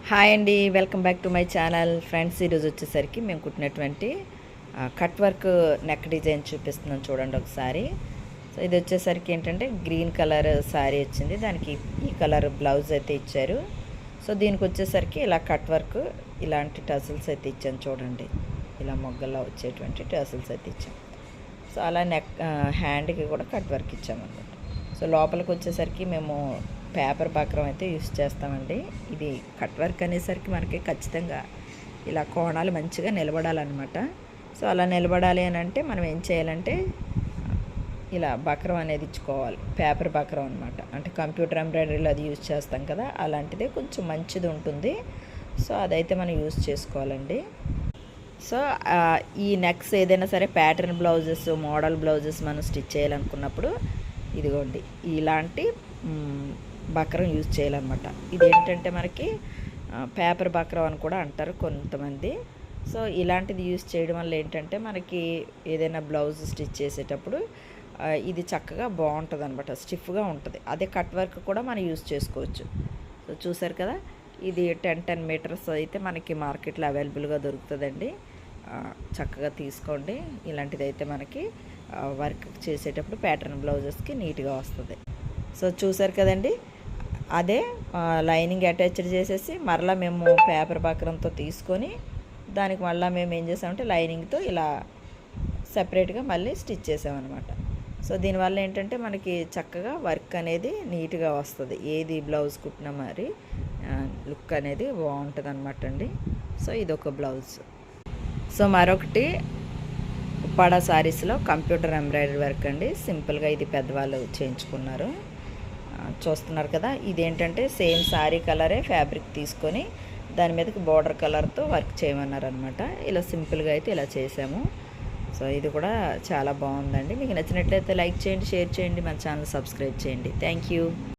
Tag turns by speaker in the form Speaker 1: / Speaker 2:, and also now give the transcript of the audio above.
Speaker 1: Hi అండి, welcome back to my channel. Friends, ఈరోజు వచ్చేసరికి మేము కుట్టినటువంటి కట్ వర్క్ నెక్ డిజైన్ చూపిస్తున్నాం చూడండి ఒకసారి. సో ఇది వచ్చేసరికి ఏంటంటే గ్రీన్ కలర్ శారీ వచ్చింది, దానికి ఈ కలర్ బ్లౌజ్ అయితే ఇచ్చారు. సో దీనికి వచ్చేసరికి ఇలా కట్ వర్క్ ఇలాంటి టసల్స్ అయితే ఇచ్చాను చూడండి, ఇలా మొగ్గల్లో వచ్చేటువంటి టసల్స్ అయితే ఇచ్చాం. సో అలా నెక్ హ్యాండ్కి కూడా కట్ వర్క్ ఇచ్చామన్నమాట. సో లోపలికి వచ్చేసరికి మేము పేపర్ బక్రం అయితే యూస్ చేస్తామండి. ఇది కట్ వర్క్ అనేసరికి మనకి ఖచ్చితంగా ఇలా కోణాలు మంచిగా నిలబడాలన్నమాట. సో అలా నిలబడాలి అని అంటే మనం ఏం చేయాలంటే ఇలా బక్రం అనేది ఇచ్చుకోవాలి, పేపర్ బక్రం అనమాట. అంటే కంప్యూటర్ ఎంబ్రాయిడరీలో అది యూజ్ చేస్తాం కదా, అలాంటిదే కొంచెం మంచిది ఉంటుంది. సో అదైతే మనం యూజ్ చేసుకోవాలండి. సో ఈ నెక్స్ ఏదైనా సరే ప్యాటర్న్ బ్లౌజెస్, మోడల్ బ్లౌజెస్ మనం స్టిచ్ చేయాలనుకున్నప్పుడు ఇదిగోండి ఇలాంటి బక్రం యూజ్ చేయాలన్నమాట. ఇదేంటంటే మనకి పేపర్ బక్రం అని కూడా అంటారు కొంతమంది. సో ఇలాంటిది యూజ్ చేయడం వల్ల ఏంటంటే మనకి ఏదైనా బ్లౌజ్ స్టిచ్ చేసేటప్పుడు ఇది చక్కగా బాగుంటుంది అనమాట, స్టిఫ్గా ఉంటుంది. అదే కట్ వర్క్ కూడా మనం యూజ్ చేసుకోవచ్చు. సో చూసారు కదా, ఇది 10 మీటర్స్ అయితే మనకి మార్కెట్లో అవైలబుల్గా దొరుకుతుందండి. చక్కగా తీసుకోండి. ఇలాంటిది అయితే మనకి వర్క్ చేసేటప్పుడు ప్యాటర్న్ బ్లౌజెస్కి నీట్గా వస్తుంది. సో చూసారు కదండి, అదే లైనింగ్ అటాచ్డ్ చేసేసి మరలా మేము పేపర్ బక్రంతో తీసుకొని దానికి మళ్ళీ మేము ఏం చేసామంటే లైనింగ్తో ఇలా సెపరేట్గా మళ్ళీ స్టిచ్ చేసామన్నమాట. సో దీనివల్ల ఏంటంటే మనకి చక్కగా వర్క్ అనేది నీట్గా వస్తుంది. ఏది బ్లౌజ్ కుట్టినా మరి లుక్ అనేది బాగుంటుంది అనమాట అండి. సో ఇదొక బ్లౌజ్. సో మరొకటి ఉప్పాడ శారీస్లో కంప్యూటర్ ఎంబ్రాయిడరీ వర్క్ అండి. సింపుల్గా ఇది పెద్దవాళ్ళు చేయించుకున్నారు, చూస్తున్నారు కదా. ఇదేంటంటే సేమ్ శారీ కలరే ఫ్యాబ్రిక్ తీసుకొని దాని మీదకి బార్డర్ కలర్తో వర్క్ చేయమన్నారు అనమాట. ఇలా సింపుల్గా అయితే ఇలా చేసాము. సో ఇది కూడా చాలా బాగుందండి. మీకు నచ్చినట్లయితే లైక్ చేయండి, షేర్ చేయండి, మన ఛానల్ సబ్స్క్రైబ్ చేయండి. Thank you.